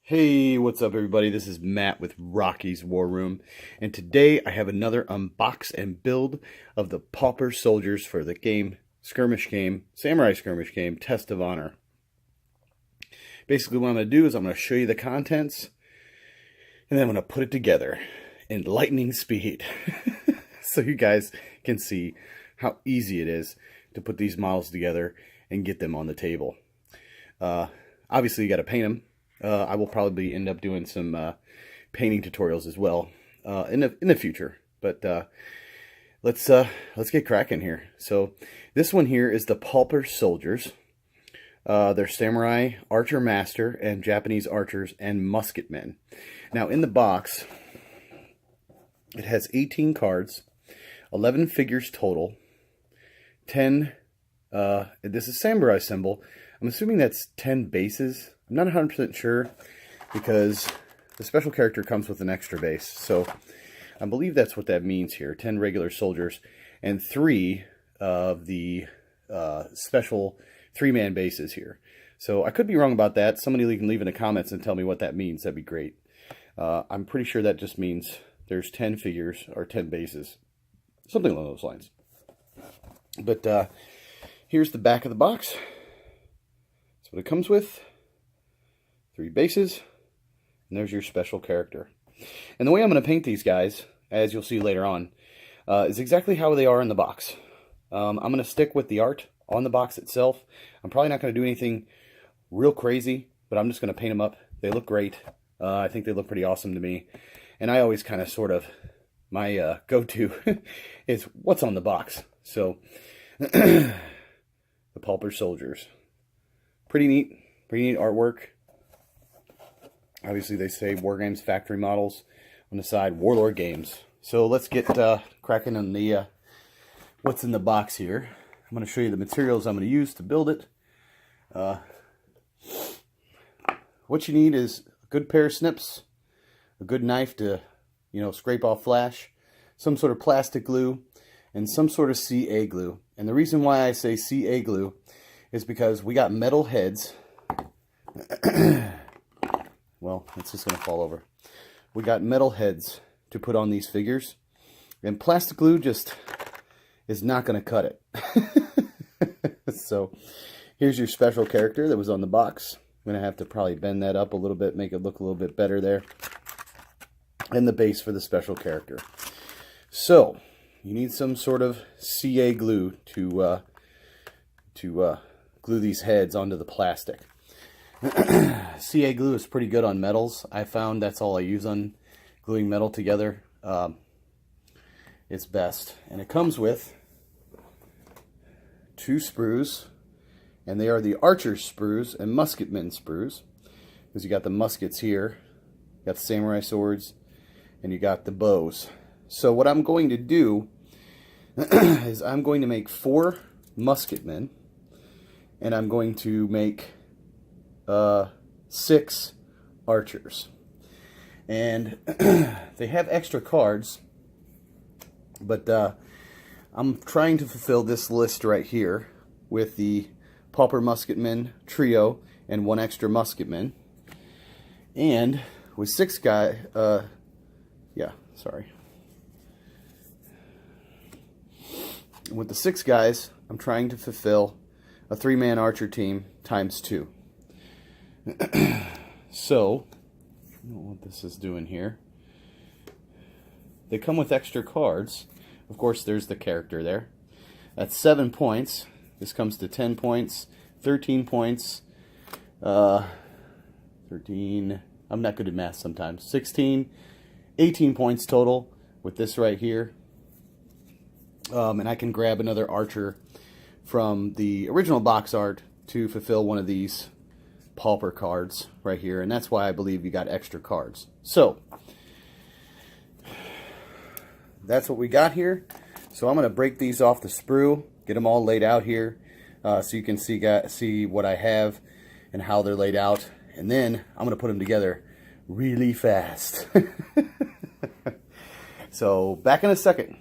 Hey, what's up everybody? This is Matt with Rocky's War Room, and today I have another unbox and build of the Pauper soldiers for the Samurai Skirmish game, Test of Honor. Basically what I'm going to do is I'm going to show you the contents, and then I'm going to put it together in lightning speed, so you guys can see how easy it is to put these models together and get them on the table. Obviously you got to paint them. I will probably end up doing some painting tutorials as well in the future. But let's get cracking here. So this one here is the Pauper soldiers. They're samurai, archer master, and Japanese archers and musketmen. Now in the box, it has 18 cards, 11 figures total, 10. This is samurai symbol. I'm assuming that's 10 bases. I'm not 100% sure because the special character comes with an extra base. So I believe that's what that means here. 10 regular soldiers and 3 of the special 3-man bases here. So I could be wrong about that. Somebody can leave in the comments and tell me what that means. That'd be great. I'm pretty sure that just means there's 10 figures or 10 bases. Something along those lines. But here's the back of the box. That's what it comes with. 3 bases, and there's your special character. And the way I'm going to paint these guys, as you'll see later on, is exactly how they are in the box. I'm going to stick with the art on the box itself. I'm probably not going to do anything real crazy, but I'm just going to paint them up. They look great. I think they look pretty awesome to me. And I always kind of sort of, my go-to is what's on the box. So, the Pauper soldiers. Pretty neat artwork. Obviously, they say War Games factory models on the side, Warlord Games. So let's get cracking on the what's in the box here. I'm going to show you the materials I'm going to use to build it. What you need is a good pair of snips, a good knife to, scrape off flash, some sort of plastic glue, and some sort of CA glue. And the reason why I say CA glue is because we got metal heads. Well, it's just going to fall over. We got metal heads to put on these figures. And plastic glue just is not going to cut it. So, here's your special character that was on the box. I'm going to have to probably bend that up a little bit, make it look a little bit better there. And the base for the special character. So, you need some sort of CA glue to glue these heads onto the plastic. CA glue is pretty good on metals. I found that's all I use on gluing metal together. It's best. And it comes with 2 sprues. And they are the archer sprues and musketmen sprues. Because you got the muskets here. You got the samurai swords. And you got the bows. So what I'm going to do is I'm going to make 4 musketmen. And I'm going to make 6 archers. And they have extra cards, but I'm trying to fulfill this list right here with the Pauper musketmen trio and 1 extra musketman. And with 6 with the 6 guys, I'm trying to fulfill a 3-man archer team times 2. So, I don't know what this is doing here. They come with extra cards. Of course, there's the character there. That's 7 points. This comes to 10 points, 13 points, 13, I'm not good at math sometimes, 16, 18 points total with this right here. And I can grab another archer from the original box art to fulfill one of these Pauper cards right here, and that's why I believe you got extra cards. So that's what we got here. So I'm going to break these off the sprue, get them all laid out here, so you can see what I have and how they're laid out, and then I'm going to put them together really fast. So back in a second.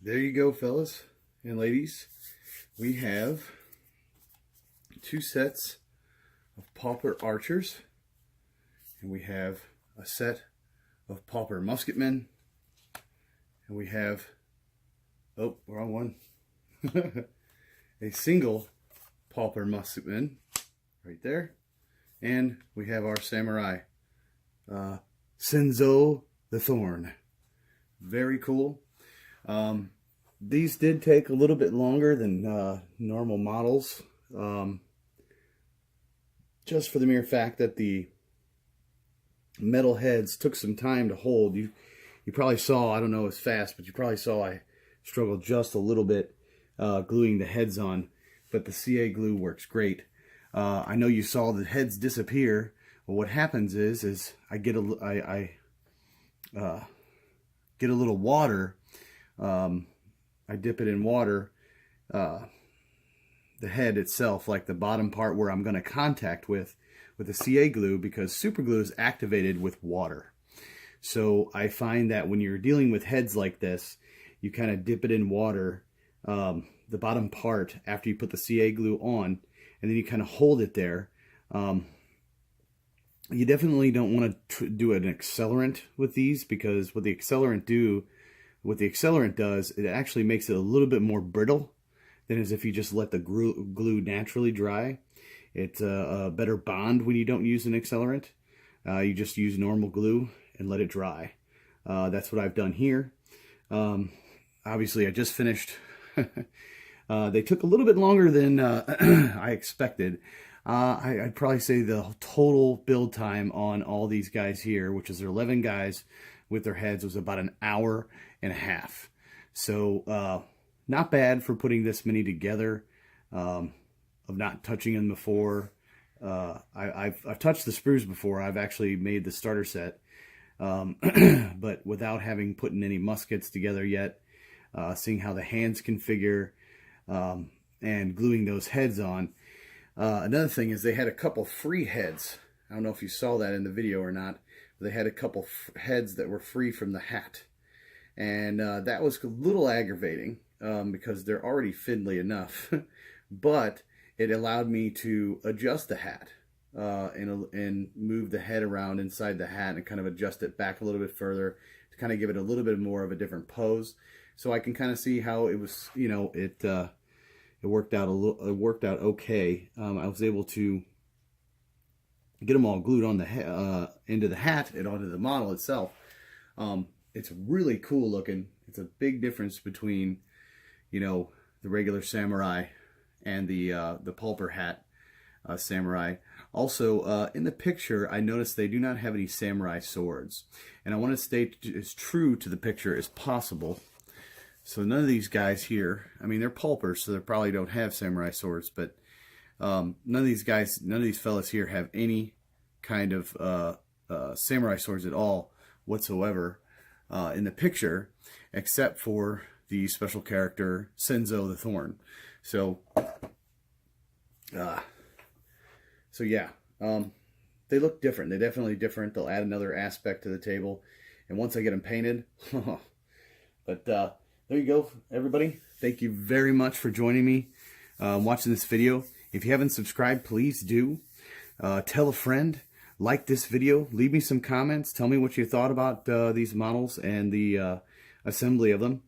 there you go, fellas and ladies. We have 2 sets of Pauper archers, and we have a set of Pauper musketmen, and we have, oh, wrong one, a single Pauper musketman right there, and we have our samurai, Senzo the Thorn. Very cool. These did take a little bit longer than normal models, just for the mere fact that the metal heads took some time to hold. You probably saw, I don't know as fast, but you probably saw I struggled just a little bit gluing the heads on, but the CA glue works great. I know you saw the heads disappear. Well, what happens is I get a little water. I dip it in water, the head itself, like the bottom part where I'm going to contact with the CA glue, because super glue is activated with water. So I find that when you're dealing with heads like this, you kind of dip it in water, the bottom part, after you put the CA glue on, and then you kind of hold it there. You definitely don't want to do an accelerant with these, because what the accelerant does, it actually makes it a little bit more brittle than as if you just let the glue naturally dry. It's a better bond when you don't use an accelerant. You just use normal glue and let it dry. That's what I've done here. Obviously, I just finished. They took a little bit longer than I expected. I'd probably say the total build time on all these guys here, which is 11 guys with their heads, was about 1.5 hours. So not bad for putting this many together, of not touching them before. I've touched the sprues before. I've actually made the starter set, but without having put in any muskets together yet. Seeing how the hands configure, and gluing those heads on. Another thing is they had a couple free heads. I don't know if you saw that in the video or not. But they had a couple heads that were free from the hat. And that was a little aggravating, because they're already fiddly enough. But it allowed me to adjust the hat and move the head around inside the hat and kind of adjust it back a little bit further to kind of give it a little bit more of a different pose. So I can kind of see how it was, you know, it worked out it worked out okay. I was able to get them all glued on the into the hat and onto the model itself. It's really cool looking. It's a big difference between, you know, the regular samurai and the Pauper hat samurai. Also, in the picture, I noticed they do not have any samurai swords, and I want to stay as true to the picture as possible. So none of these guys here, I mean, they're Paupers, so they probably don't have samurai swords, but none of these fellas here have any kind of samurai swords at all whatsoever in the picture, except for the special character Senzo the Thorn. So yeah, they look different. They're definitely different. They'll add another aspect to the table, and once I get them painted, but there you go, everybody. Thank you very much for joining me, watching this video. If you haven't subscribed, please do. Tell a friend. Like this video. Leave me some comments. Tell me what you thought about these models and the assembly of them.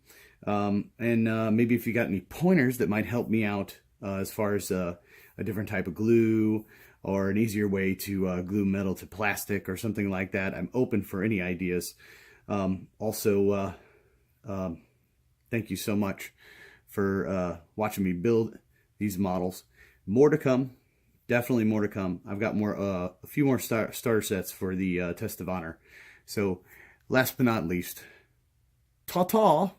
And maybe if you got any pointers that might help me out as far as a different type of glue or an easier way to glue metal to plastic or something like that. I'm open for any ideas. Also, thank you so much for watching me build these models. More to come. Definitely more to come. I've got a few more starter sets for the Test of Honor. So, last but not least, ta-ta!